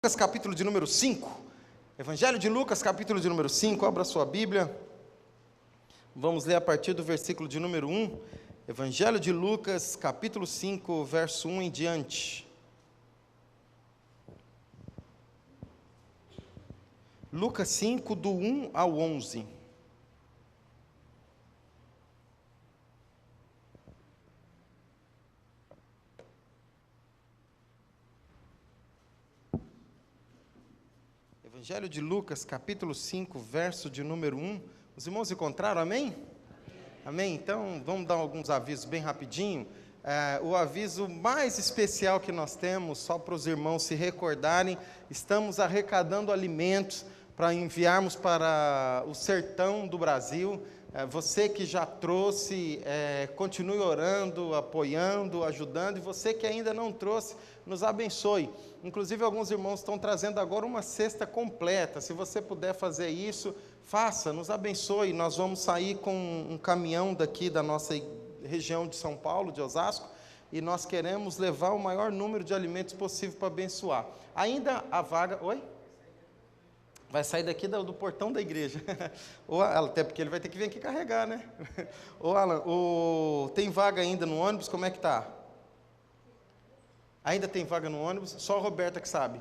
Lucas, capítulo de número 5. Evangelho de Lucas, capítulo de número 5. Abra sua Bíblia. Vamos ler a partir do versículo de número 1. Evangelho de Lucas, capítulo 5, verso 1 em diante. Lucas 5, do 1 ao 11. Evangelho de Lucas, capítulo 5, verso de número 1. Os irmãos encontraram, amém? Amém? Então, vamos dar alguns avisos bem rapidinho. O aviso mais especial que nós temos, só para os irmãos se recordarem, estamos arrecadando alimentos para enviarmos para o sertão do Brasil. Você que já trouxe, continue orando, apoiando, ajudando, e você que ainda não trouxe, nos abençoe. Inclusive, alguns irmãos estão trazendo agora uma cesta completa. Se você puder fazer isso, faça, nos abençoe. Nós vamos sair com um caminhão daqui da nossa região de São Paulo, de Osasco, e nós queremos levar o maior número de alimentos possível para abençoar. Ainda a vaga... Oi? Vai sair daqui do portão da igreja. Até porque ele vai ter que vir aqui carregar, né? Ô Alan, tem vaga ainda no ônibus? Como é que tá? Ainda tem vaga no ônibus? Só a Roberta que sabe.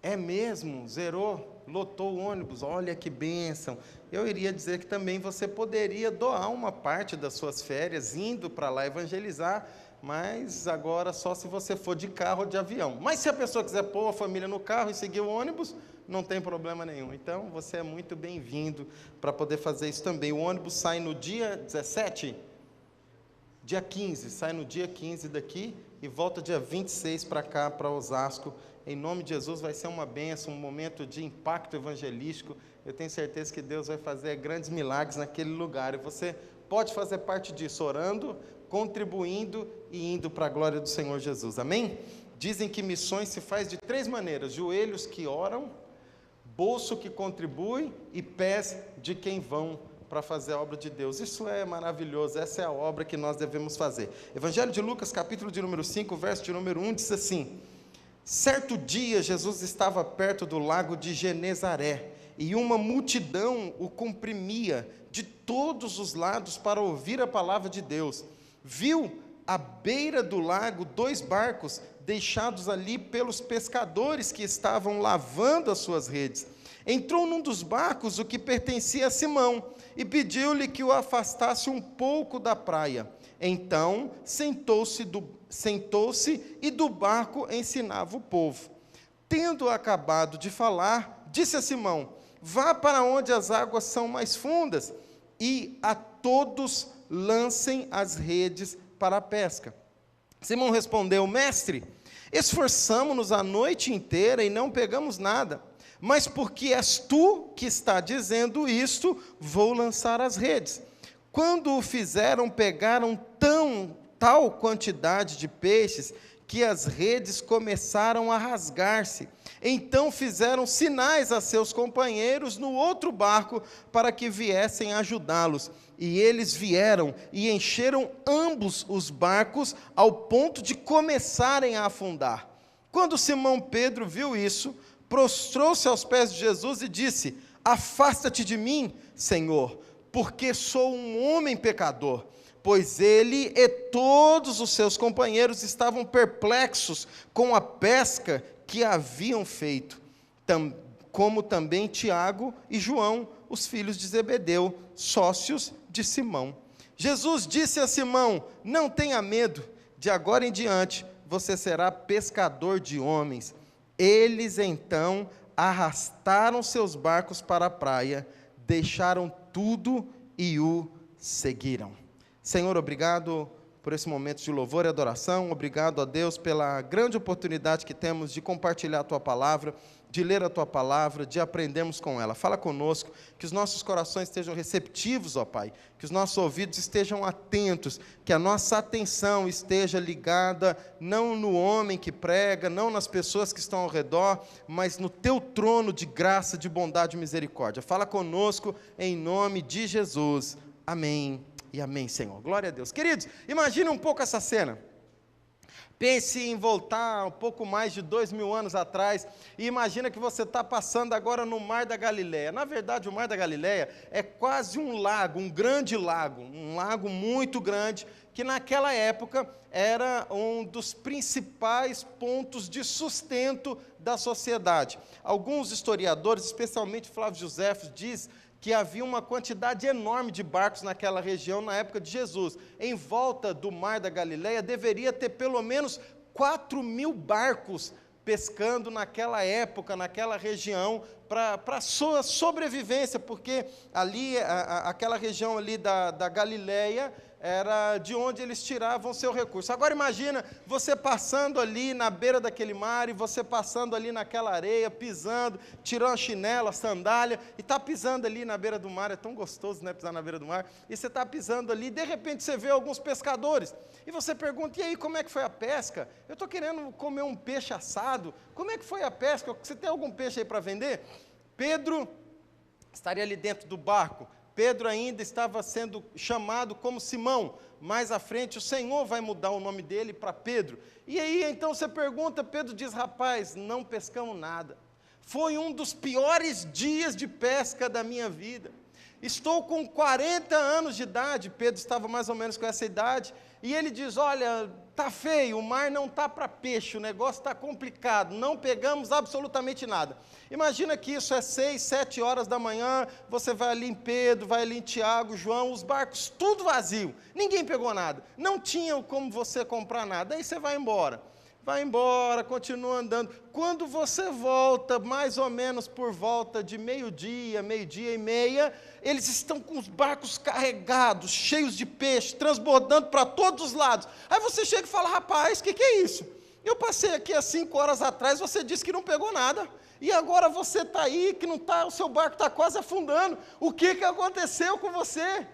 É mesmo? Zerou? Lotou o ônibus? Olha que bênção. Eu iria dizer que também você poderia doar uma parte das suas férias, indo para lá evangelizar, mas agora só se você for de carro ou de avião. Mas se a pessoa quiser pôr a família no carro e seguir o ônibus, não tem problema nenhum. Então, você é muito bem-vindo para poder fazer isso também. O ônibus sai no dia 17? Dia 15, sai no dia 15 daqui e volta dia 26 para cá, para Osasco. Em nome de Jesus, vai ser uma bênção, um momento de impacto evangelístico. Eu tenho certeza que Deus vai fazer grandes milagres naquele lugar. E você pode fazer parte disso, orando, contribuindo e indo para a glória do Senhor Jesus. Amém? Dizem que missões se faz de 3 maneiras: joelhos que oram, bolso que contribui e pés de quem vão para fazer a obra de Deus. Isso é maravilhoso, essa é a obra que nós devemos fazer. Evangelho de Lucas, capítulo de número 5, verso de número 1, diz assim: certo dia, Jesus estava perto do lago de Genezaré, e uma multidão o comprimia de todos os lados para ouvir a palavra de Deus. Viu à beira do lago 2 barcos deixados ali pelos pescadores que estavam lavando as suas redes. Entrou num dos barcos, o que pertencia a Simão, e pediu-lhe que o afastasse um pouco da praia. Então sentou-se e do barco ensinava o povo. Tendo acabado de falar, disse a Simão: vá para onde as águas são mais fundas, e a todos lancem as redes para a pesca. Simão respondeu: mestre, esforçamo-nos a noite inteira e não pegamos nada, mas porque és tu que está dizendo isto, vou lançar as redes. Quando o fizeram, pegaram tal quantidade de peixes, que as redes começaram a rasgar-se. Então fizeram sinais a seus companheiros no outro barco, para que viessem ajudá-los. E eles vieram e encheram ambos os barcos, ao ponto de começarem a afundar. Quando Simão Pedro viu isso, prostrou-se aos pés de Jesus e disse: afasta-te de mim, Senhor, porque sou um homem pecador. Pois ele e todos os seus companheiros estavam perplexos com a pesca que haviam feito, como também Tiago e João, os filhos de Zebedeu, sócios de Simão. Jesus disse a Simão: não tenha medo, de agora em diante você será pescador de homens. Eles então arrastaram seus barcos para a praia, deixaram tudo e o seguiram. Senhor, obrigado por esse momento de louvor e adoração. Obrigado a Deus pela grande oportunidade que temos de compartilhar a Tua Palavra, de ler a Tua Palavra, de aprendermos com ela. Fala conosco, que os nossos corações estejam receptivos, ó Pai, que os nossos ouvidos estejam atentos, que a nossa atenção esteja ligada não no homem que prega, não nas pessoas que estão ao redor, mas no Teu trono de graça, de bondade e misericórdia. Fala conosco em nome de Jesus. Amém. E amém, Senhor. Glória a Deus. Queridos, imagine um pouco essa cena. Pense em voltar um pouco mais de 2000 anos atrás e imagina que você está passando agora no Mar da Galileia. Na verdade, o Mar da Galileia é quase um lago, um lago muito grande, que naquela época era um dos principais pontos de sustento da sociedade. Alguns historiadores, especialmente Flávio Joséfo, diz que havia uma quantidade enorme de barcos naquela região na época de Jesus. Em volta do Mar da Galileia deveria ter pelo menos 4.000 barcos pescando naquela época, naquela região, para a sua sobrevivência, porque ali, aquela região ali da Galileia, era de onde eles tiravam seu recurso. Agora imagina você passando ali na beira daquele mar, e você passando ali naquela areia, pisando, tirando a chinela, a sandália, e está pisando ali na beira do mar. É tão gostoso, né, pisar na beira do mar, e você está pisando ali, de repente você vê alguns pescadores, e você pergunta: e aí, como é que foi a pesca? Eu estou querendo comer um peixe assado, como é que foi a pesca? Você tem algum peixe aí para vender? Pedro estaria ali dentro do barco. Pedro ainda estava sendo chamado como Simão. Mais à frente, o Senhor vai mudar o nome dele para Pedro. E aí, então, você pergunta, Pedro diz: rapaz, não pescamos nada. Foi um dos piores dias de pesca da minha vida. Estou com 40 anos de idade. Pedro estava mais ou menos com essa idade. E ele diz: olha, está feio, o mar não está para peixe, o negócio está complicado, não pegamos absolutamente nada. Imagina que isso é 6, 7 horas da manhã, você vai ali em Pedro, vai ali em Tiago, João, os barcos tudo vazio, ninguém pegou nada, não tinha como você comprar nada, aí você vai embora, continua andando. Quando você volta, mais ou menos por volta de meio-dia e meia, eles estão com os barcos carregados, cheios de peixe, transbordando para todos os lados. Aí você chega e fala: rapaz, o que é isso? Eu passei aqui há 5 horas atrás, você disse que não pegou nada, e agora você está aí, que não está, o seu barco está quase afundando. O que aconteceu com você?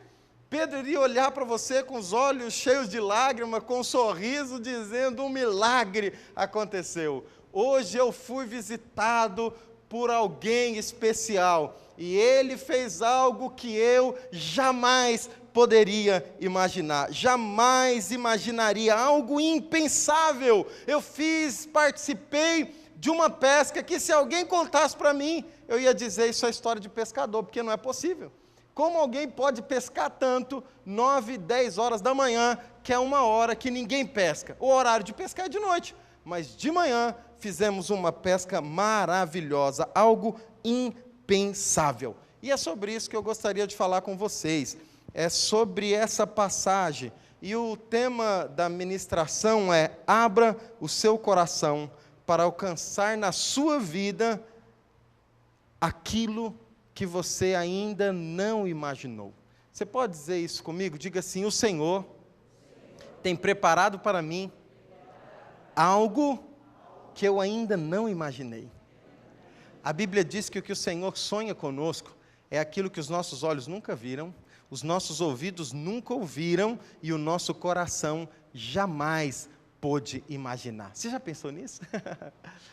Pedro iria olhar para você com os olhos cheios de lágrimas, com um sorriso, dizendo: um milagre aconteceu. Hoje eu fui visitado por alguém especial, e ele fez algo que eu jamais poderia imaginar, jamais imaginaria, algo impensável. Eu participei de uma pesca que, se alguém contasse para mim, eu ia dizer: isso é história de pescador, porque não é possível. Como alguém pode pescar tanto, 9, 10 horas da manhã, que é uma hora que ninguém pesca? O horário de pescar é de noite, mas de manhã fizemos uma pesca maravilhosa, algo impensável. E é sobre isso que eu gostaria de falar com vocês, é sobre essa passagem. E o tema da ministração é: abra o seu coração para alcançar na sua vida aquilo que você ainda não imaginou. Você pode dizer isso comigo? Diga assim: o Senhor tem preparado para mim algo que eu ainda não imaginei. A Bíblia diz que o que o Senhor sonha conosco é aquilo que os nossos olhos nunca viram, os nossos ouvidos nunca ouviram e o nosso coração jamais pôde imaginar. Você já pensou nisso?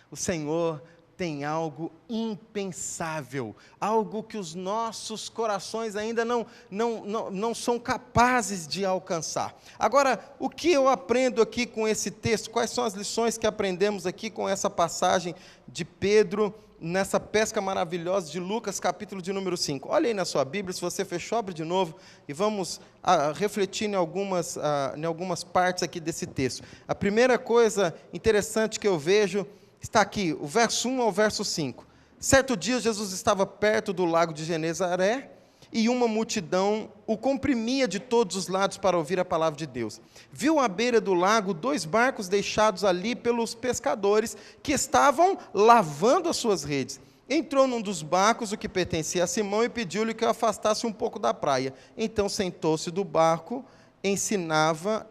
O Senhor tem algo impensável, algo que os nossos corações ainda não são capazes de alcançar. Agora, o que eu aprendo aqui com esse texto? Quais são as lições que aprendemos aqui com essa passagem de Pedro, nessa pesca maravilhosa de Lucas, capítulo de número 5? Olha aí na sua Bíblia, se você fechou, abre de novo, e vamos refletir em algumas partes aqui desse texto. A primeira coisa interessante que eu vejo está aqui, o verso 1 ao verso 5. Certo dia, Jesus estava perto do lago de Genezaré, e uma multidão o comprimia de todos os lados para ouvir a palavra de Deus. Viu à beira do lago 2 barcos deixados ali pelos pescadores, que estavam lavando as suas redes. Entrou num dos barcos, o que pertencia a Simão, e pediu-lhe que o afastasse um pouco da praia. Então sentou-se do barco, ensinava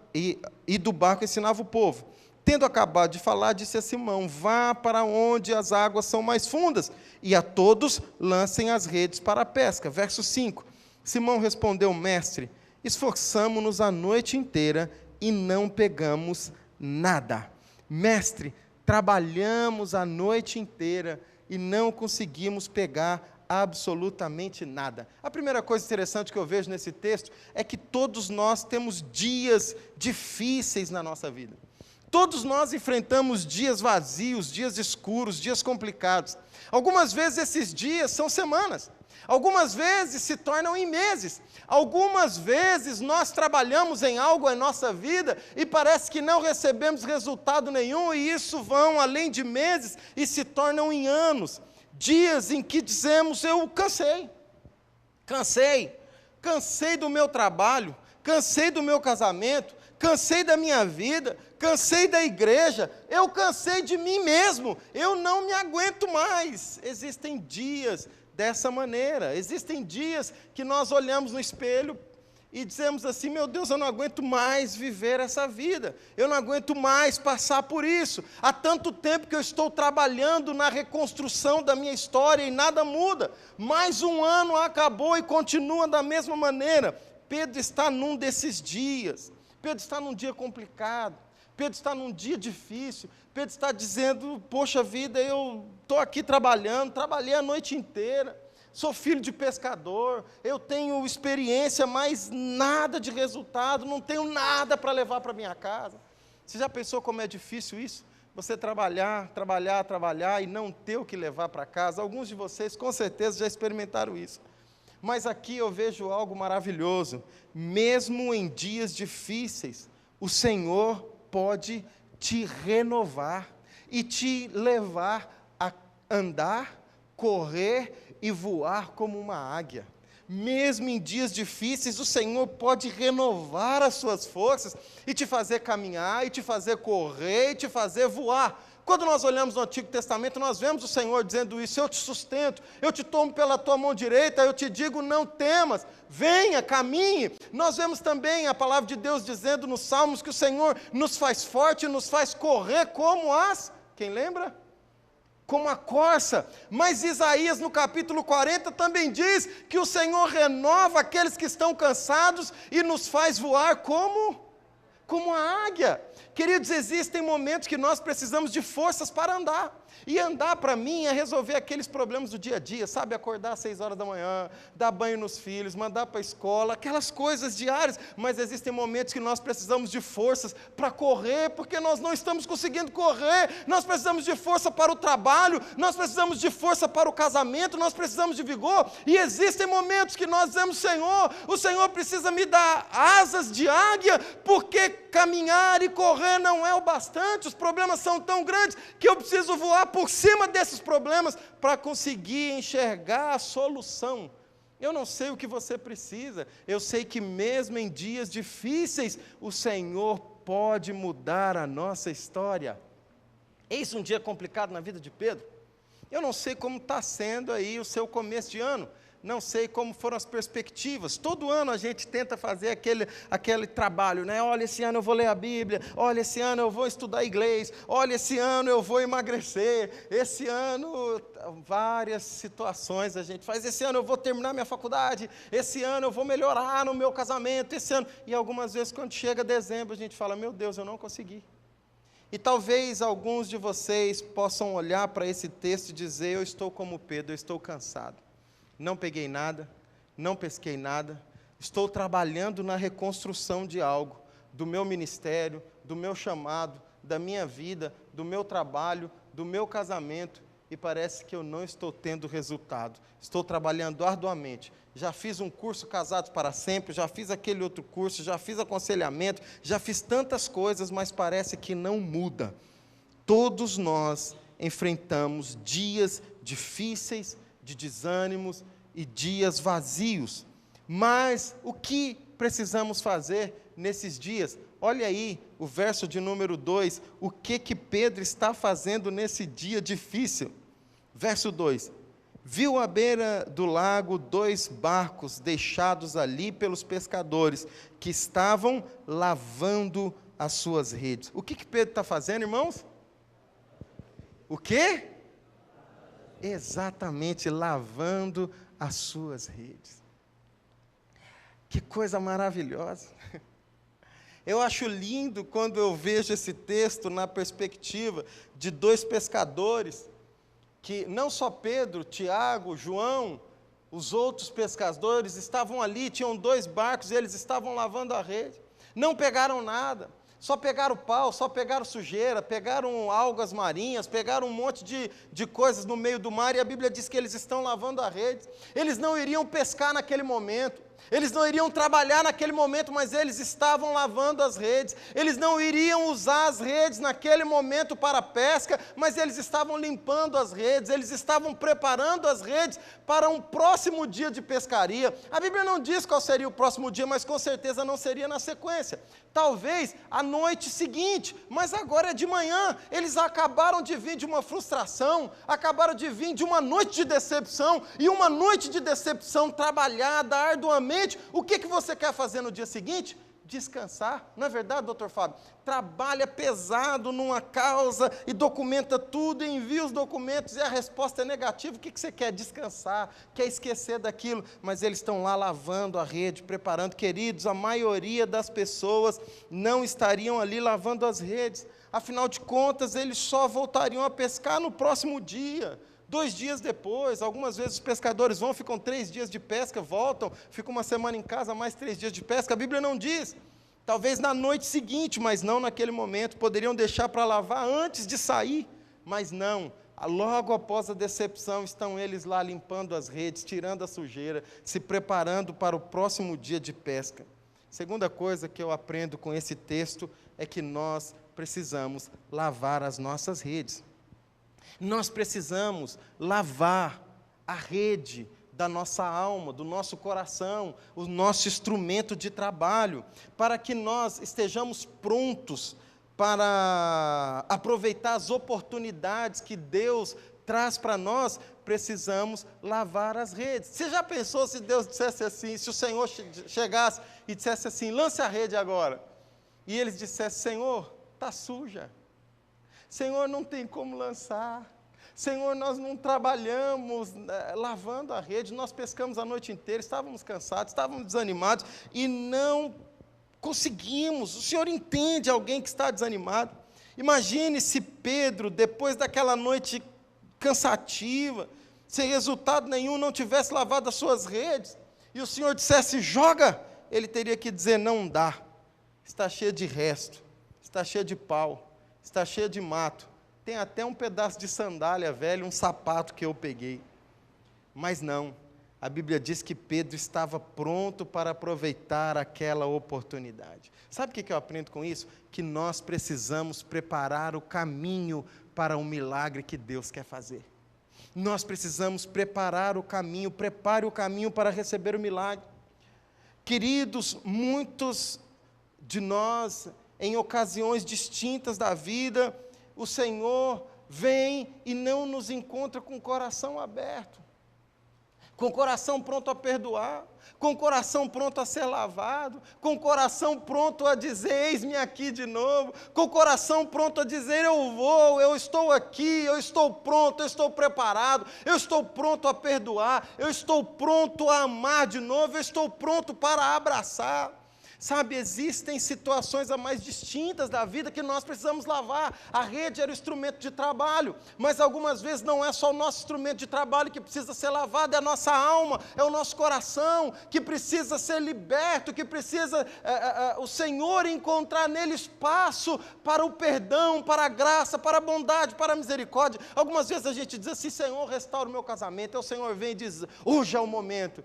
o povo. Tendo acabado de falar, disse a Simão: vá para onde as águas são mais fundas, e a todos lancem as redes para a pesca. Verso 5. Simão respondeu: mestre, esforçamo-nos a noite inteira e não pegamos nada. Mestre, trabalhamos a noite inteira e não conseguimos pegar absolutamente nada. A primeira coisa interessante que eu vejo nesse texto é que todos nós temos dias difíceis na nossa vida. Todos nós enfrentamos dias vazios, dias escuros, dias complicados. Algumas vezes esses dias são semanas, algumas vezes se tornam em meses, algumas vezes nós trabalhamos em algo em nossa vida e parece que não recebemos resultado nenhum, e isso vão além de meses e se tornam em anos. Dias em que dizemos: eu cansei do meu trabalho, cansei do meu casamento, cansei da minha vida, cansei da igreja, eu cansei de mim mesmo, eu não me aguento mais. Existem dias dessa maneira, existem dias que nós olhamos no espelho e dizemos assim: meu Deus, eu não aguento mais viver essa vida, eu não aguento mais passar por isso, há tanto tempo que eu estou trabalhando na reconstrução da minha história e nada muda, mais um ano acabou e continua da mesma maneira. Pedro está num desses dias, Pedro está num dia complicado, Pedro está num dia difícil, Pedro está dizendo: poxa vida, eu estou aqui trabalhando, trabalhei a noite inteira, sou filho de pescador, eu tenho experiência, mas nada de resultado, não tenho nada para levar para minha casa. Você já pensou como é difícil isso? Você trabalhar e não ter o que levar para casa? Alguns de vocês com certeza já experimentaram isso. Mas aqui eu vejo algo maravilhoso. Mesmo em dias difíceis, o Senhor pode te renovar e te levar a andar, correr e voar como uma águia. Mesmo em dias difíceis, o Senhor pode renovar as suas forças e te fazer caminhar, e te fazer correr, e te fazer voar. Quando nós olhamos no Antigo Testamento, nós vemos o Senhor dizendo isso: eu te sustento, eu te tomo pela tua mão direita, eu te digo: não temas, venha, caminhe. Nós vemos também a palavra de Deus dizendo nos Salmos que o Senhor nos faz forte, nos faz correr como quem lembra? Como a corça. Mas Isaías no capítulo 40 também diz que o Senhor renova aqueles que estão cansados e nos faz voar como a águia. Queridos, existem momentos que nós precisamos de forças para andar. E andar para mim é resolver aqueles problemas do dia a dia, sabe? Acordar às 6 horas da manhã, dar banho nos filhos, mandar para a escola, aquelas coisas diárias. Mas existem momentos que nós precisamos de forças para correr, porque nós não estamos conseguindo correr. Nós precisamos de força para o trabalho, nós precisamos de força para o casamento, nós precisamos de vigor. E existem momentos que nós dizemos: Senhor, o Senhor precisa me dar asas de águia, porque caminhar e correr não é o bastante. Os problemas são tão grandes que eu preciso voar por cima desses problemas para conseguir enxergar a solução. Eu não sei o que você precisa, eu sei que mesmo em dias difíceis, o Senhor pode mudar a nossa história. Eis um dia complicado na vida de Pedro. Eu não sei como está sendo aí o seu começo de ano, não sei como foram as perspectivas. Todo ano a gente tenta fazer aquele trabalho, né? Olha, esse ano eu vou ler a Bíblia, olha, esse ano eu vou estudar inglês, olha, esse ano eu vou emagrecer, esse ano, várias situações a gente faz, esse ano eu vou terminar minha faculdade, esse ano eu vou melhorar no meu casamento, esse ano, e algumas vezes quando chega dezembro a gente fala: meu Deus, eu não consegui. E talvez alguns de vocês possam olhar para esse texto e dizer: eu estou como Pedro, eu estou cansado. Não peguei nada, não pesquei nada, estou trabalhando na reconstrução de algo, do meu ministério, do meu chamado, da minha vida, do meu trabalho, do meu casamento, e parece que eu não estou tendo resultado. Estou trabalhando arduamente. Já fiz um curso Casados para Sempre, já fiz aquele outro curso, já fiz aconselhamento, já fiz tantas coisas, mas parece que não muda. Todos nós enfrentamos dias difíceis, de desânimos e dias vazios. Mas o que precisamos fazer nesses dias? Olha aí o verso de número 2, o que Pedro está fazendo nesse dia difícil. Verso 2: viu à beira do lago 2 barcos deixados ali pelos pescadores, que estavam lavando as suas redes. O que Pedro está fazendo, irmãos? O quê? Exatamente, lavando as suas redes. Que coisa maravilhosa. Eu acho lindo quando eu vejo esse texto na perspectiva de 2 pescadores, que não só Pedro, Tiago, João, os outros pescadores estavam ali, tinham 2 barcos, e eles estavam lavando a rede, não pegaram nada, Só pegaram pau, só pegaram sujeira, pegaram algas marinhas, pegaram um monte de coisas no meio do mar, e a Bíblia diz que eles estão lavando a rede. Eles não iriam pescar naquele momento, eles não iriam trabalhar naquele momento, mas eles estavam lavando as redes. Eles não iriam usar as redes naquele momento para a pesca, mas eles estavam limpando as redes, eles estavam preparando as redes para um próximo dia de pescaria. A Bíblia não diz qual seria o próximo dia, mas com certeza não seria na sequência. Talvez a noite seguinte, mas agora é de manhã. Eles acabaram de vir de uma frustração, acabaram de vir de uma noite de decepção, e uma noite de decepção trabalhada arduamente. O que você quer fazer no dia seguinte? Descansar. Não é verdade, doutor Fábio? Trabalha pesado numa causa e documenta tudo, envia os documentos e a resposta é negativa. O que você quer? Descansar, quer esquecer daquilo, mas eles estão lá lavando a rede, preparando. Queridos, a maioria das pessoas não estariam ali lavando as redes, afinal de contas, eles só voltariam a pescar no próximo dia. 2 dias depois, algumas vezes os pescadores vão, ficam 3 dias de pesca, voltam, ficam uma semana em casa, mais 3 dias de pesca. A Bíblia não diz. Talvez na noite seguinte, mas não naquele momento. Poderiam deixar para lavar antes de sair, mas não. Logo após a decepção, estão eles lá limpando as redes, tirando a sujeira, se preparando para o próximo dia de pesca. Segunda coisa que eu aprendo com esse texto é que nós precisamos lavar as nossas redes. Nós precisamos lavar a rede da nossa alma, do nosso coração, o nosso instrumento de trabalho, para que nós estejamos prontos para aproveitar as oportunidades que Deus traz para nós. Precisamos lavar as redes. Você já pensou se Deus dissesse assim, se o Senhor chegasse e dissesse assim, lance a rede agora, e eles dissessem, Senhor, está suja. Senhor, não tem como lançar. Senhor, nós não trabalhamos lavando a rede, nós pescamos a noite inteira, estávamos cansados, estávamos desanimados e não conseguimos. O Senhor entende alguém que está desanimado. Imagine se Pedro, depois daquela noite cansativa, sem resultado nenhum, não tivesse lavado as suas redes, e o Senhor dissesse, joga, ele teria que dizer, não dá, está cheio de resto, está cheio de pau, está cheia de mato, tem até um pedaço de sandália velha, um sapato que eu peguei. Mas não, a Bíblia diz que Pedro estava pronto para aproveitar aquela oportunidade. Sabe o que eu aprendo com isso? Que nós precisamos preparar o caminho para o milagre que Deus quer fazer. Nós precisamos preparar o caminho, prepare o caminho para receber o milagre. Queridos, muitos de nós, em ocasiões distintas da vida, o Senhor vem e não nos encontra com o coração aberto, com o coração pronto a perdoar, com o coração pronto a ser lavado, com o coração pronto a dizer, eis-me aqui de novo, com o coração pronto a dizer, eu vou, eu estou aqui, eu estou pronto, eu estou preparado, eu estou pronto a perdoar, eu estou pronto a amar de novo, eu estou pronto para abraçar. Sabe, existem situações a mais distintas da vida que nós precisamos lavar. A rede era o instrumento de trabalho, mas algumas vezes não é só o nosso instrumento de trabalho que precisa ser lavado, é a nossa alma, é o nosso coração que precisa ser liberto, que precisa o Senhor encontrar nele espaço para o perdão, para a graça, para a bondade, para a misericórdia. Algumas vezes a gente diz assim, Senhor, restaura o meu casamento, aí o Senhor vem e diz, hoje é o momento.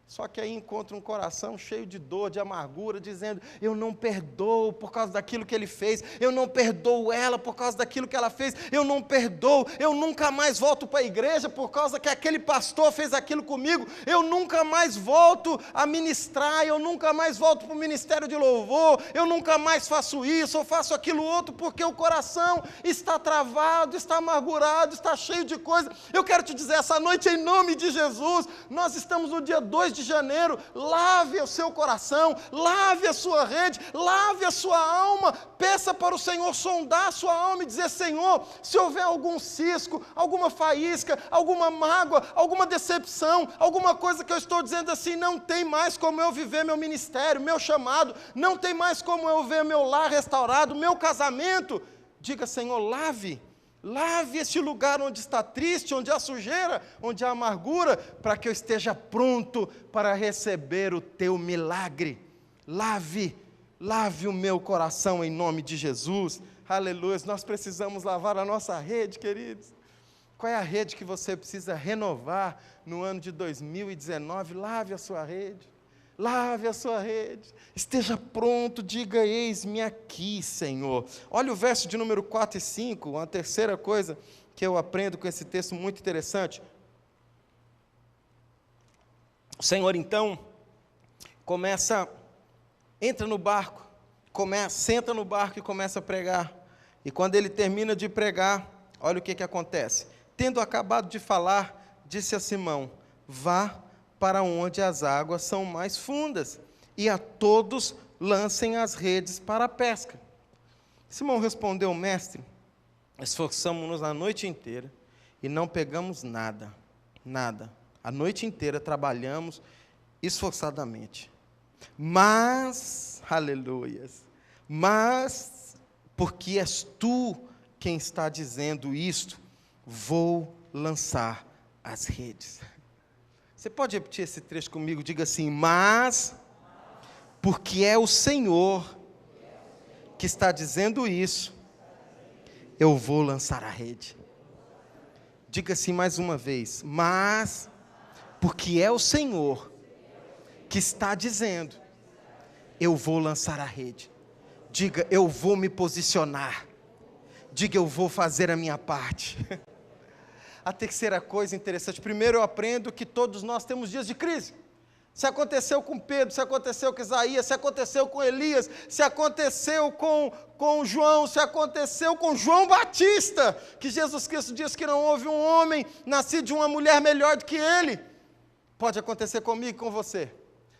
Só que aí encontra um coração cheio de dor, de amargura, dizendo, eu não perdoo por causa daquilo que ele fez, eu não perdoo ela por causa daquilo que ela fez, eu não perdoo, eu nunca mais volto para a igreja por causa que aquele pastor fez aquilo comigo, eu nunca mais volto a ministrar, eu nunca mais volto para o ministério de louvor, eu nunca mais faço isso, ou faço aquilo outro, porque o coração está travado, está amargurado, está cheio de coisa. Eu quero te dizer, essa noite, em nome de Jesus, nós estamos no dia 2 de janeiro, lave o seu coração, lave a sua rede, lave a sua alma, peça para o Senhor sondar a sua alma e dizer, Senhor, se houver algum cisco, alguma faísca, alguma mágoa, alguma decepção, alguma coisa que eu estou dizendo assim, não tem mais como eu viver meu ministério, meu chamado, não tem mais como eu ver meu lar restaurado, meu casamento, diga, Senhor, lave este lugar onde está triste, onde há sujeira, onde há amargura, para que eu esteja pronto para receber o teu milagre. Lave lave o meu coração em nome de Jesus. Aleluia. Nós precisamos lavar a nossa rede, queridos. Qual é a rede que você precisa renovar no ano de 2019? Lave a sua rede. Lave a sua rede. Esteja pronto, diga: eis-me aqui, Senhor. Olha o verso de número 4 e 5, uma terceira coisa que eu aprendo com esse texto muito interessante. O Senhor, então, entra no barco, senta no barco e começa a pregar. E quando ele termina de pregar, olha o que acontece. Tendo acabado de falar, disse a Simão: vá para onde as águas são mais fundas, e a todos lancem as redes para a pesca. Simão respondeu: mestre, esforçamo-nos a noite inteira e não pegamos nada. A noite inteira trabalhamos esforçadamente. Mas, aleluias, mas, porque és tu quem está dizendo isto, vou lançar as redes. Você pode repetir esse trecho comigo? Diga assim: mas, porque é o Senhor que está dizendo isso, eu vou lançar a rede. Diga assim mais uma vez: mas, porque é o Senhor que está dizendo, eu vou lançar a rede. Diga: eu vou me posicionar. Diga: eu vou fazer a minha parte. A terceira coisa interessante, primeiro eu aprendo que todos nós temos dias de crise. Se aconteceu com Pedro, se aconteceu com Isaías, se aconteceu com Elias, se aconteceu com João, se aconteceu com João Batista, que Jesus Cristo diz que não houve um homem nascido de uma mulher melhor do que ele. Pode acontecer comigo e com você.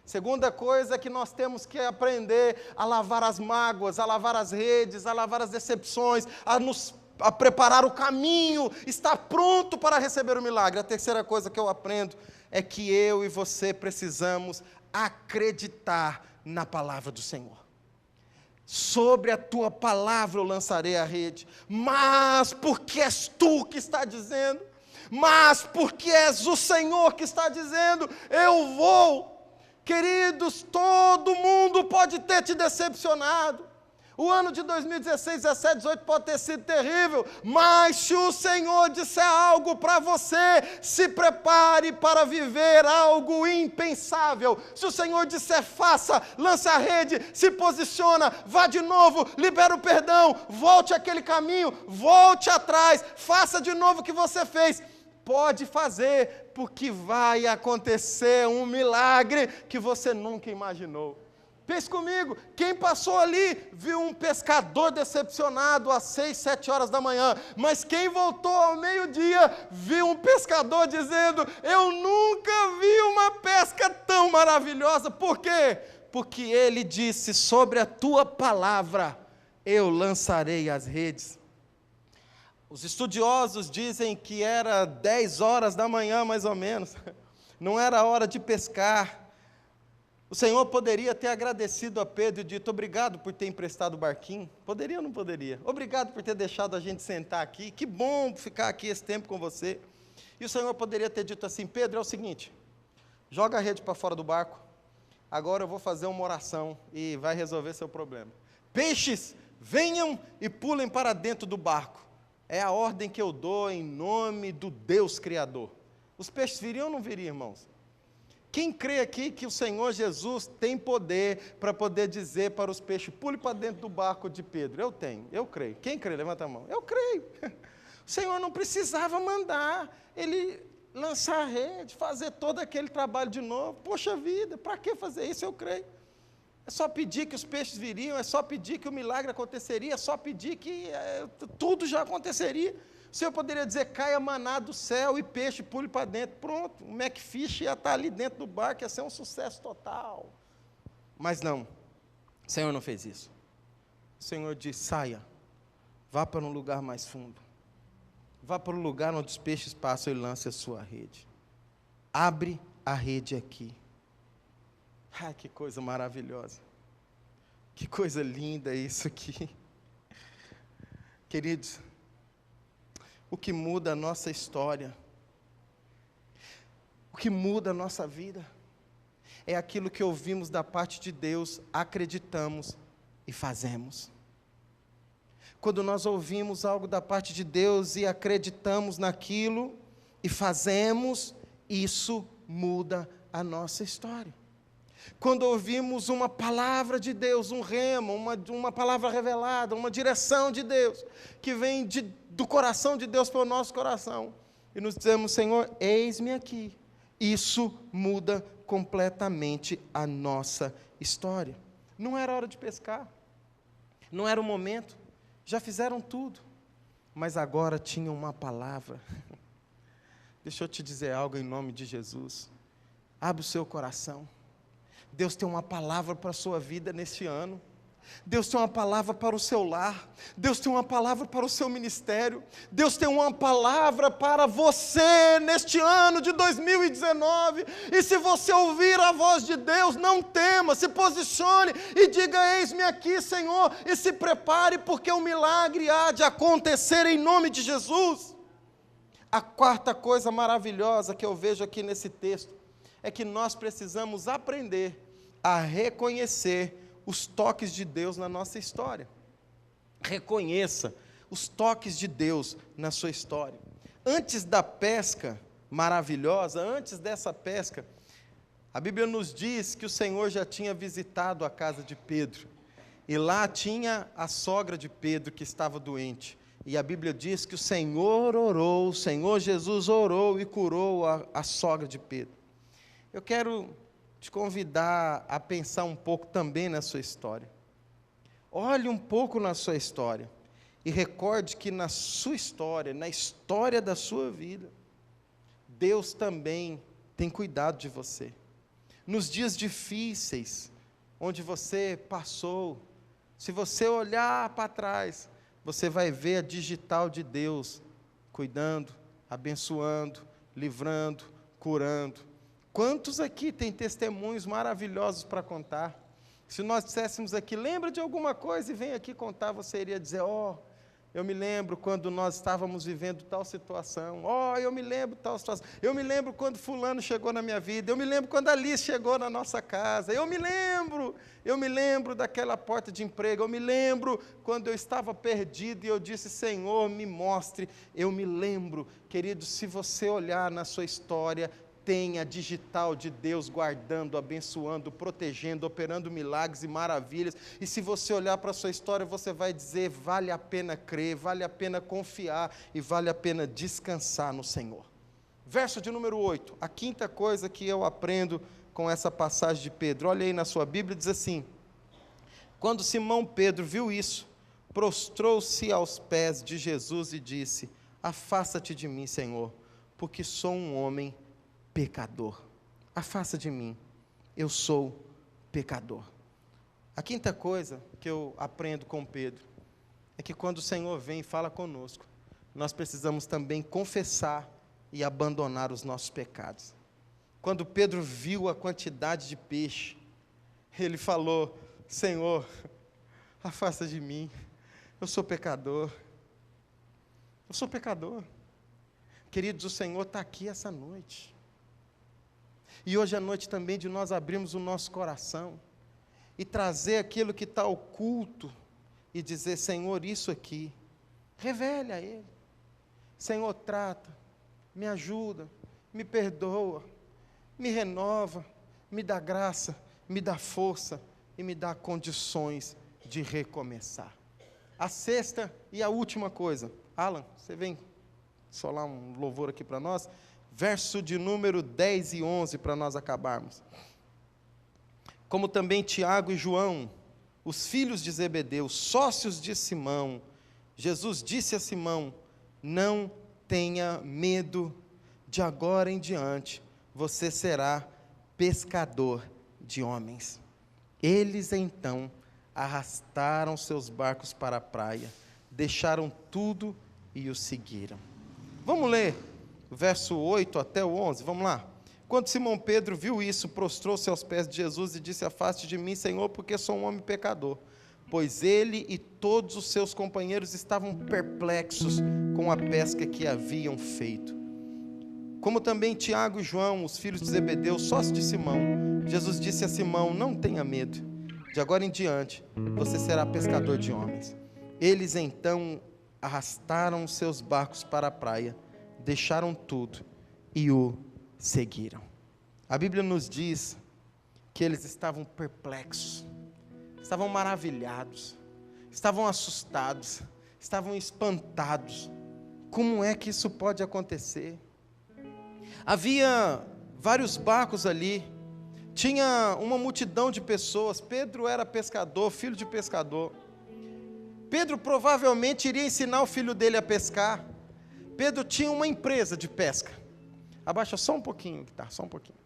Segunda coisa é que nós temos que aprender a lavar as mágoas, a lavar as redes, a lavar as decepções, a preparar o caminho, estar pronto para receber o milagre. A terceira coisa que eu aprendo é que eu e você precisamos acreditar na palavra do Senhor. Sobre a tua palavra eu lançarei a rede, mas porque és tu que está dizendo, mas porque és o Senhor que está dizendo, eu vou. Queridos, todo mundo pode ter te decepcionado. O ano de 2016, 17, 18 pode ter sido terrível, mas se o Senhor disser algo para você, se prepare para viver algo impensável. Se o Senhor disser faça, lance a rede, se posiciona, vá de novo, libera o perdão, volte àquele caminho, volte atrás, faça de novo o que você fez. Pode fazer, porque vai acontecer um milagre que você nunca imaginou. Pense comigo, quem passou ali viu um pescador decepcionado às 6, 7 horas da manhã, mas quem voltou ao meio-dia viu um pescador dizendo: eu nunca vi uma pesca tão maravilhosa. Por quê? Porque ele disse: sobre a tua palavra eu lançarei as redes. Os estudiosos dizem que era 10 horas da manhã mais ou menos, não era hora de pescar. O Senhor poderia ter agradecido a Pedro e dito: obrigado por ter emprestado o barquinho. Poderia ou não poderia? Obrigado por ter deixado a gente sentar aqui, que bom ficar aqui esse tempo com você. E o Senhor poderia ter dito assim: Pedro, é o seguinte, joga a rede para fora do barco, agora eu vou fazer uma oração e vai resolver seu problema. Peixes, venham e pulem para dentro do barco. É a ordem que eu dou em nome do Deus Criador. Os peixes viriam ou não viriam, irmãos? Quem crê aqui que o Senhor Jesus tem poder para poder dizer para os peixes: pule para dentro do barco de Pedro? Eu tenho, eu creio. Quem crê? Levanta a mão. Eu creio. O Senhor não precisava mandar ele lançar a rede, fazer todo aquele trabalho de novo. Poxa vida, para que fazer isso? Eu creio. É só pedir que os peixes viriam, é só pedir que o milagre aconteceria, é só pedir que tudo já aconteceria. O Senhor poderia dizer: caia maná do céu e peixe pule para dentro. Pronto, o Macfish ia estar ali dentro do barco, ia ser um sucesso total. Mas não, o Senhor não fez isso. O Senhor disse: saia, vá para um lugar mais fundo. Vá para o lugar onde os peixes passam e lance a sua rede. Abre a rede aqui. Ai, que coisa maravilhosa. Que coisa linda isso aqui. Queridos, o que muda a nossa história, o que muda a nossa vida, é aquilo que ouvimos da parte de Deus, acreditamos e fazemos. Quando nós ouvimos algo da parte de Deus e acreditamos naquilo e fazemos, isso muda a nossa história. Quando ouvimos uma palavra de Deus, um rema, uma palavra revelada, uma direção de Deus, que vem do coração de Deus para o nosso coração, e nos dizemos: Senhor, eis-me aqui, isso muda completamente a nossa história. Não era hora de pescar, não era o momento, já fizeram tudo, mas agora tinha uma palavra. Deixa eu te dizer algo em nome de Jesus. Abre o seu coração. Deus tem uma palavra para a sua vida neste ano. Deus tem uma palavra para o seu lar. Deus tem uma palavra para o seu ministério. Deus tem uma palavra para você neste ano de 2019. E se você ouvir a voz de Deus, não tema, se posicione e diga: eis-me aqui, Senhor, e se prepare, porque o milagre há de acontecer em nome de Jesus. A quarta coisa maravilhosa que eu vejo aqui nesse texto é que nós precisamos aprender a reconhecer os toques de Deus na nossa história. Reconheça os toques de Deus na sua história. Antes da pesca maravilhosa, antes dessa pesca, a Bíblia nos diz que o Senhor já tinha visitado a casa de Pedro, e lá tinha a sogra de Pedro que estava doente, e a Bíblia diz que o Senhor orou, o Senhor Jesus orou e curou a sogra de Pedro. Eu quero te convidar a pensar um pouco também na sua história. Olhe um pouco na sua história e recorde que na sua história, na história da sua vida, Deus também tem cuidado de você. Nos dias difíceis, onde você passou, se você olhar para trás, você vai ver a digital de Deus cuidando, abençoando, livrando, curando. Quantos aqui têm testemunhos maravilhosos para contar? Se nós disséssemos aqui: lembra de alguma coisa e vem aqui contar, você iria dizer: eu me lembro quando nós estávamos vivendo tal situação, eu me lembro tal situação, eu me lembro quando fulano chegou na minha vida, eu me lembro quando a Alice chegou na nossa casa, eu me lembro daquela porta de emprego, eu me lembro quando eu estava perdido e eu disse: Senhor, me mostre. Eu me lembro. Querido, se você olhar na sua história, tem a digital de Deus guardando, abençoando, protegendo, operando milagres e maravilhas. E se você olhar para a sua história, você vai dizer: vale a pena crer, vale a pena confiar e vale a pena descansar no Senhor. Verso de número 8, a quinta coisa que eu aprendo com essa passagem de Pedro. Olha aí na sua Bíblia, diz assim: quando Simão Pedro viu isso, prostrou-se aos pés de Jesus e disse: afasta-te de mim, Senhor, porque sou um homem pecador. Afasta de mim, eu sou pecador. A quinta coisa que eu aprendo com Pedro é que quando o Senhor vem e fala conosco, nós precisamos também confessar e abandonar os nossos pecados. Quando Pedro viu a quantidade de peixe, ele falou: Senhor, afasta de mim, eu sou pecador. Eu sou pecador. Queridos, o Senhor está aqui essa noite. E hoje à noite também de nós abrirmos o nosso coração e trazer aquilo que está oculto e dizer: Senhor, isso aqui, revele a Ele. Senhor, trata, me ajuda, me perdoa, me renova, me dá graça, me dá força e me dá condições de recomeçar. A sexta e a última coisa. Alan, você vem solar um louvor aqui para nós? Verso de número 10 e 11, para nós acabarmos. Como também Tiago e João, os filhos de Zebedeu, sócios de Simão, Jesus disse a Simão: não tenha medo, de agora em diante você será pescador de homens. Eles então arrastaram seus barcos para a praia, deixaram tudo e o seguiram. Vamos ler verso 8 até o 11, vamos lá. Quando Simão Pedro viu isso, prostrou-se aos pés de Jesus e disse: afaste de mim, Senhor, porque sou um homem pecador. Pois ele e todos os seus companheiros estavam perplexos com a pesca que haviam feito. Como também Tiago e João, os filhos de Zebedeu, sócios de Simão, Jesus disse a Simão: não tenha medo, De agora em diante, você será pescador de homens. Eles então arrastaram seus barcos para a praia, deixaram tudo e o seguiram. A Bíblia nos diz que eles estavam perplexos, estavam maravilhados, estavam assustados, estavam espantados. Como é que isso pode acontecer? Havia vários barcos ali, tinha uma multidão de pessoas. Pedro era pescador, filho de pescador. Pedro provavelmente iria ensinar o filho dele a pescar. Pedro tinha uma empresa de pesca. Abaixa só um pouquinho, tá? Só um pouquinho.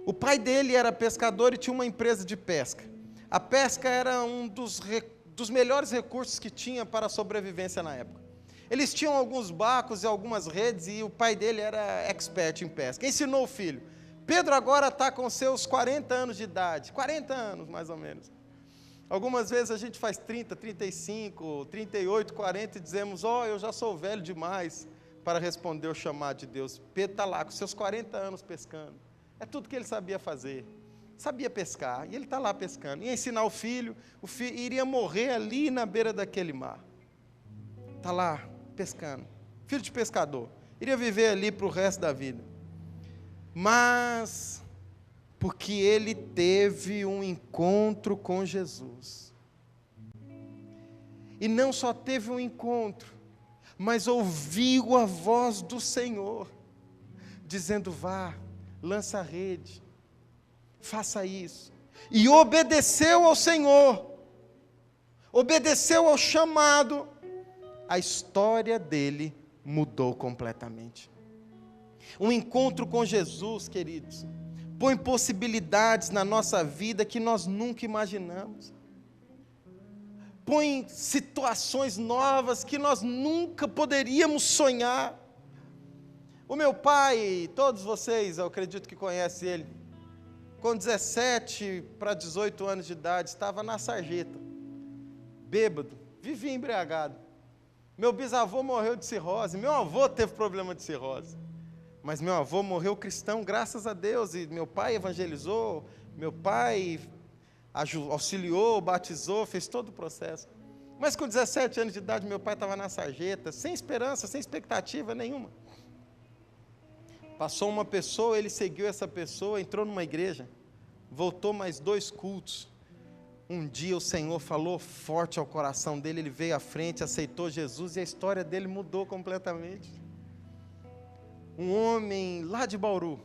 O pai dele era pescador e tinha uma empresa de pesca. A pesca era um dos melhores recursos que tinha para a sobrevivência na época. Eles tinham alguns barcos e algumas redes e o pai dele era expert em pesca. Ensinou o filho. Pedro agora está com seus 40 anos de idade, 40 anos mais ou menos. Algumas vezes a gente faz 30, 35, 38, 40 e dizemos, eu já sou velho demais para responder o chamado de Deus. Pedro está lá com seus 40 anos pescando. É tudo que ele sabia fazer. Sabia pescar, e ele está lá pescando. Ia ensinar o filho iria morrer ali na beira daquele mar. Está lá pescando. Filho de pescador. Iria viver ali para o resto da vida. Mas, porque ele teve um encontro com Jesus. E não só teve um encontro, mas ouviu a voz do Senhor, dizendo, vá, lança a rede, faça isso. E obedeceu ao Senhor, obedeceu ao chamado, a história dele mudou completamente. Um encontro com Jesus, queridos, põe possibilidades na nossa vida que nós nunca imaginamos. Põe situações novas que nós nunca poderíamos sonhar. O meu pai, todos vocês, eu acredito que conhecem ele, com 17 para 18 anos de idade, estava na sarjeta, bêbado, vivia embriagado. Meu bisavô morreu de cirrose, meu avô teve problema de cirrose. Mas meu avô morreu cristão, graças a Deus, e meu pai evangelizou, meu pai auxiliou, batizou, fez todo o processo. Mas com 17 anos de idade, meu pai estava na sarjeta, sem esperança, sem expectativa nenhuma. Passou uma pessoa, ele seguiu essa pessoa, entrou numa igreja, voltou mais 2 cultos. Um dia o Senhor falou forte ao coração dele, ele veio à frente, aceitou Jesus e a história dele mudou completamente. Um homem lá de Bauru,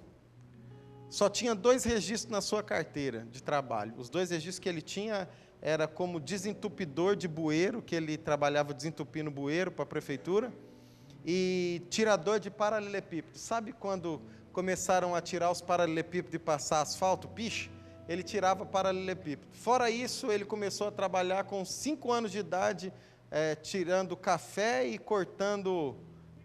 só tinha 2 registros na sua carteira de trabalho. Os 2 registros que ele tinha era como desentupidor de bueiro, que ele trabalhava desentupindo bueiro para a prefeitura, e tirador de paralelepípedo. Sabe quando começaram a tirar os paralelepípedos e passar asfalto, piche? Ele tirava paralelepípedo. Fora isso, ele começou a trabalhar com 5 anos de idade, tirando café e cortando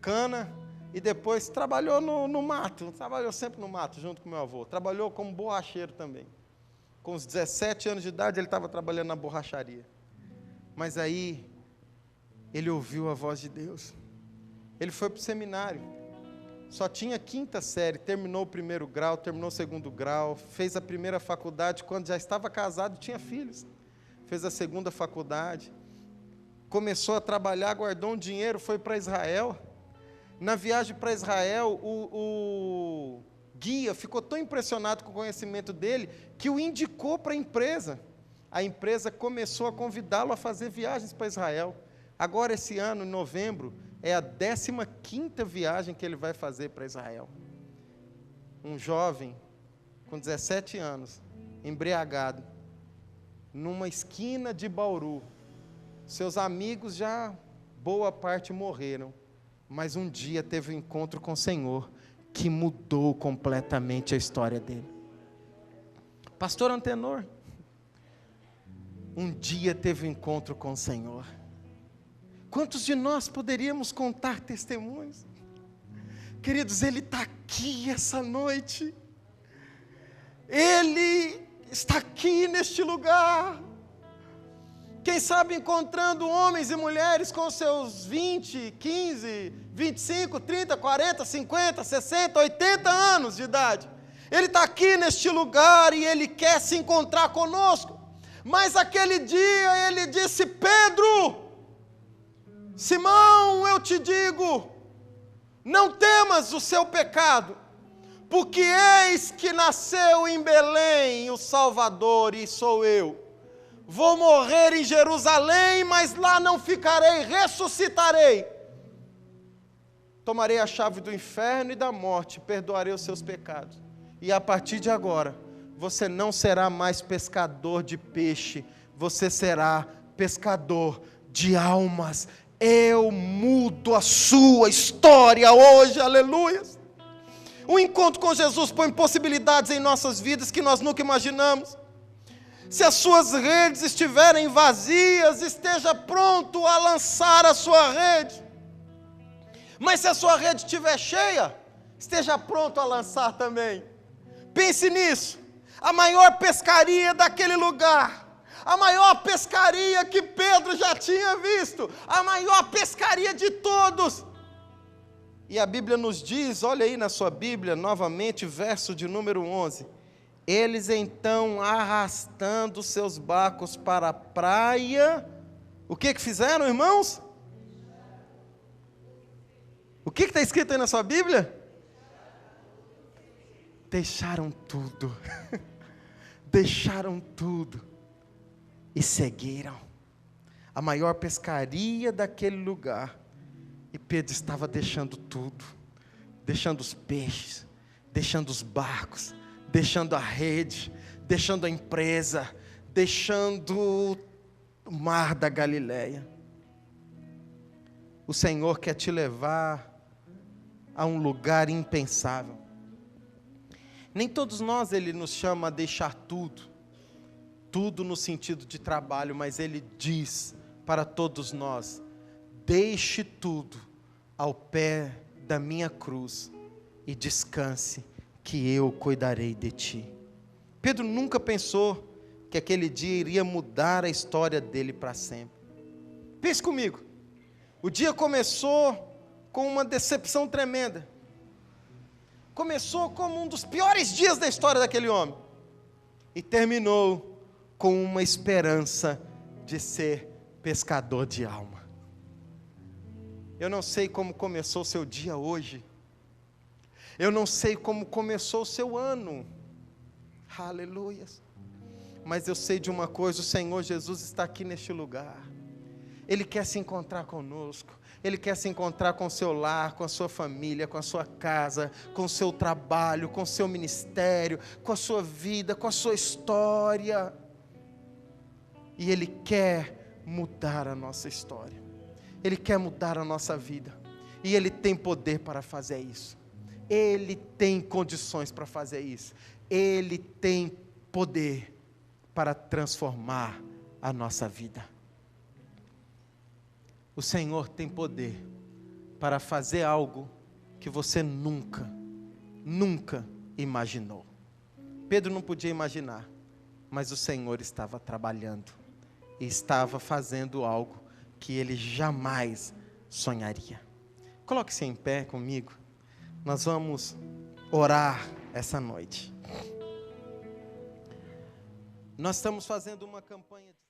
cana, e depois trabalhou no mato, trabalhou sempre no mato, junto com meu avô. Trabalhou como borracheiro também. Com os 17 anos de idade, ele estava trabalhando na borracharia. Mas aí, ele ouviu a voz de Deus. Ele foi para o seminário. Só tinha 5ª série, terminou o 1º grau, terminou o 2º grau, fez a 1ª faculdade, quando já estava casado, tinha filhos. Fez a 2ª faculdade, começou a trabalhar, guardou um dinheiro, foi para Israel. Na viagem para Israel, o guia ficou tão impressionado com o conhecimento dele, que o indicou para a empresa. A empresa começou a convidá-lo a fazer viagens para Israel. Agora, esse ano, em novembro, é a 15ª viagem que ele vai fazer para Israel. Um jovem, com 17 anos, embriagado, numa esquina de Bauru. Seus amigos já, boa parte, morreram. Mas um dia teve um encontro com o Senhor, que mudou completamente a história dele. Pastor Antenor, um dia teve um encontro com o Senhor. Quantos de nós poderíamos contar testemunhos? Queridos, Ele está aqui essa noite. Ele está aqui neste lugar. Quem sabe encontrando homens e mulheres com seus 20, 15, 25, 30, 40, 50, 60, 80 anos de idade. Ele está aqui neste lugar e Ele quer se encontrar conosco. Mas aquele dia ele disse: Pedro, Simão, eu te digo, não temas o seu pecado, porque eis que nasceu em Belém o Salvador, e sou eu. Vou morrer em Jerusalém, mas lá não ficarei, ressuscitarei. Tomarei a chave do inferno e da morte, perdoarei os seus pecados. E a partir de agora, você não será mais pescador de peixe, você será pescador de almas. Eu mudo a sua história hoje, aleluia. O encontro com Jesus põe possibilidades em nossas vidas que nós nunca imaginamos. Se as suas redes estiverem vazias, esteja pronto a lançar a sua rede. Mas se a sua rede estiver cheia, esteja pronto a lançar também. Pense nisso. A maior pescaria daquele lugar, a maior pescaria que Pedro já tinha visto, a maior pescaria de todos. E a Bíblia nos diz, olha aí na sua Bíblia, novamente, verso de número 11. Eles então, arrastando seus barcos para a praia, o que fizeram, irmãos? O que está escrito aí na sua Bíblia? Deixaram tudo, deixaram tudo e seguiram. A maior pescaria daquele lugar. E Pedro estava deixando tudo, deixando os peixes, deixando os barcos, deixando a rede, deixando a empresa, deixando o mar da Galileia. O Senhor quer te levar a um lugar impensável. Nem todos nós Ele nos chama a deixar tudo, tudo no sentido de trabalho, mas Ele diz para todos nós: deixe tudo ao pé da minha cruz e descanse, que eu cuidarei de ti. Pedro nunca pensou que aquele dia iria mudar a história dele para sempre. Pense comigo, o dia começou com uma decepção tremenda. Começou como um dos piores dias da história daquele homem. E terminou com uma esperança de ser pescador de alma. Eu não sei como começou o seu dia hoje. Eu não sei como começou o seu ano. Aleluia. Mas eu sei de uma coisa: o Senhor Jesus está aqui neste lugar. Ele quer se encontrar conosco. Ele quer se encontrar com o seu lar, com a sua família, com a sua casa, com o seu trabalho, com o seu ministério, com a sua vida, com a sua história. E Ele quer mudar a nossa história. Ele quer mudar a nossa vida. E Ele tem poder para fazer isso. Ele tem condições para fazer isso. Ele tem poder para transformar a nossa vida. O Senhor tem poder para fazer algo que você nunca imaginou. Pedro não podia imaginar, mas o Senhor estava trabalhando e estava fazendo algo que ele jamais sonharia. Coloque-se em pé comigo. Nós vamos orar essa noite. Nós estamos fazendo uma campanha de